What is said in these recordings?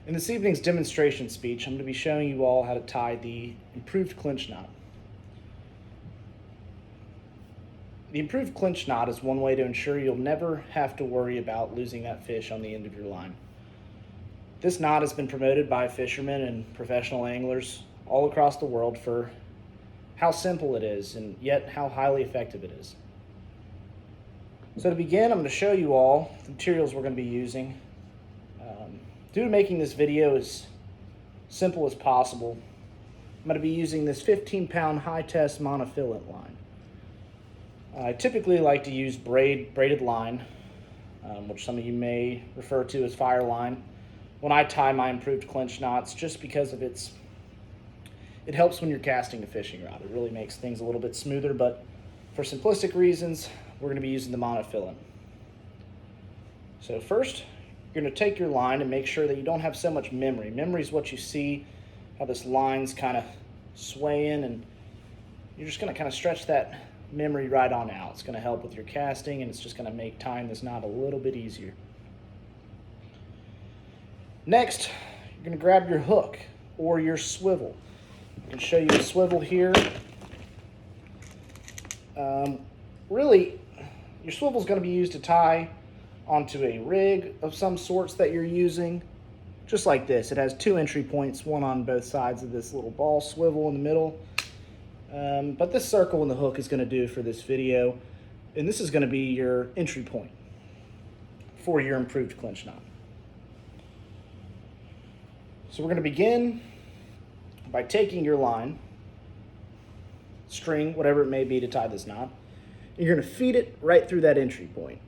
In this evening's demonstration speech, I'm going to be showing you all how to tie the improved clinch knot. The improved clinch knot is one way to ensure you'll never have to worry about losing that fish on the end of your line. This knot has been promoted by fishermen and professional anglers all across the world for how simple it is and yet how highly effective it is. So to begin, I'm going to show you all the materials we're going to be using. Due to making this video as simple as possible, I'm going to be using this 15-pound high-test monofilament line. I typically like to use braided line, which some of you may refer to as fire line, when I tie my improved clinch knots, just because of it helps when you're casting a fishing rod. It really makes things a little bit smoother, but for simplistic reasons, we're going to be using the monofilament. So first, you're going to take your line and make sure that you don't have so much memory. Memory is what you see, how this line's kind of swaying, and you're just going to kind of stretch that memory right on out. It's going to help with your casting, and it's just going to make tying this knot a little bit easier. Next, you're going to grab your hook or your swivel. I can show you a swivel here. Really, your swivel is going to be used to tie onto a rig of some sorts that you're using, just like this. It has two entry points, one on both sides of this little ball swivel in the middle. But this circle and the hook is going to do for this video, and this is going to be your entry point for your improved clinch knot. So we're going to begin by taking your line, string, whatever it may be to tie this knot, and you're going to feed it right through that entry point.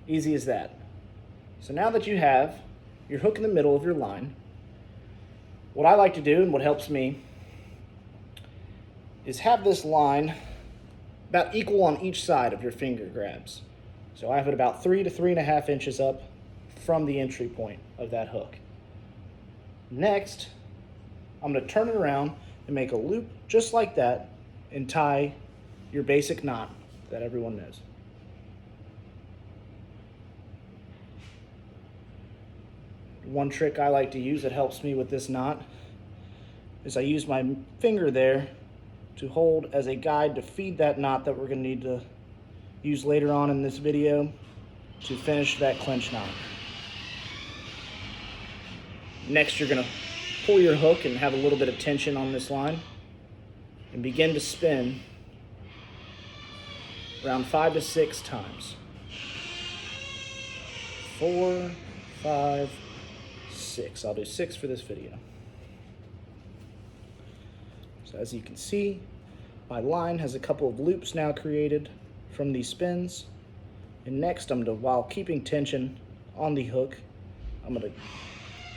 Easy as that. So now that you have your hook in the middle of your line, what I like to do and what helps me is have this line about equal on each side of your finger grabs. So I have it about 3 to 3.5 inches up from the entry point of that hook. Next, I'm going to turn it around and make a loop just like that and tie your basic knot that everyone knows. One trick I like to use that helps me with this knot is I use my finger there to hold as a guide to feed that knot that we're going to need to use later on in this video to finish that clinch knot. Next, you're going to pull your hook and have a little bit of tension on this line and begin to spin around 5 to 6 times. 4, 5, 6. I'll do 6 for this video. So as you can see, my line has a couple of loops now created from these spins. And next, while keeping tension on the hook, I'm going to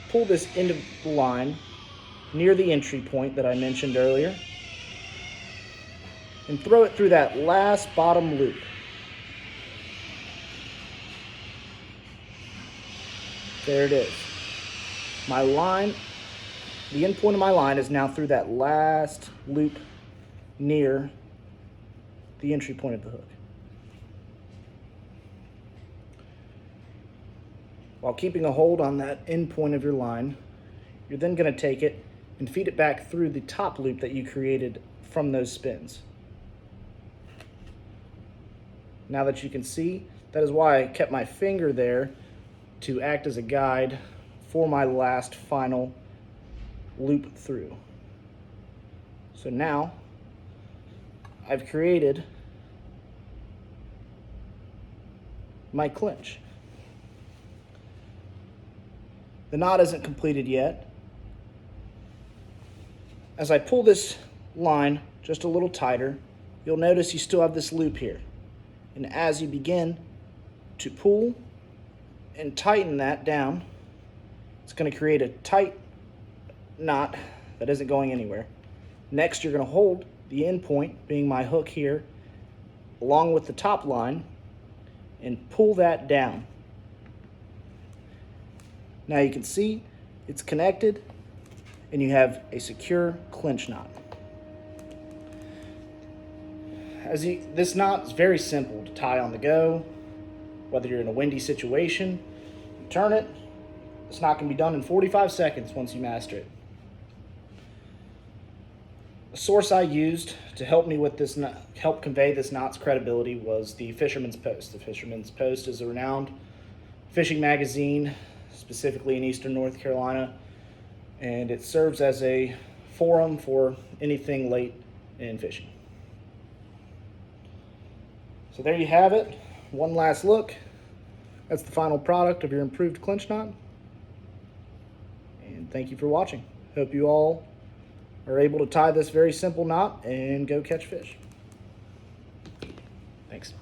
pull this end of the line near the entry point that I mentioned earlier and throw it through that last bottom loop. There it is. My line, the end point of my line is now through that last loop near the entry point of the hook. While keeping a hold on that end point of your line, you're then going to take it and feed it back through the top loop that you created from those spins. Now that you can see, that is why I kept my finger there to act as a guide for my last final loop through. So now I've created my clinch. The knot isn't completed yet. As I pull this line just a little tighter, you'll notice you still have this loop here. And as you begin to pull and tighten that down, it's going to create a tight knot that isn't going anywhere. Next, you're going to hold the end point, being my hook here, along with the top line, and pull that down. Now you can see it's connected and you have a secure clinch knot. This knot is very simple to tie on the go, whether you're in a windy situation turn it. It's not going to be done in 45 seconds once you master it. The source I used to help me with this, help convey this knot's credibility, was the Fisherman's Post. The Fisherman's Post is a renowned fishing magazine, specifically in Eastern North Carolina, and it serves as a forum for anything late in fishing. So there you have it. One last look. That's the final product of your improved clinch knot. And thank you for watching. Hope you all are able to tie this very simple knot and go catch fish. Thanks.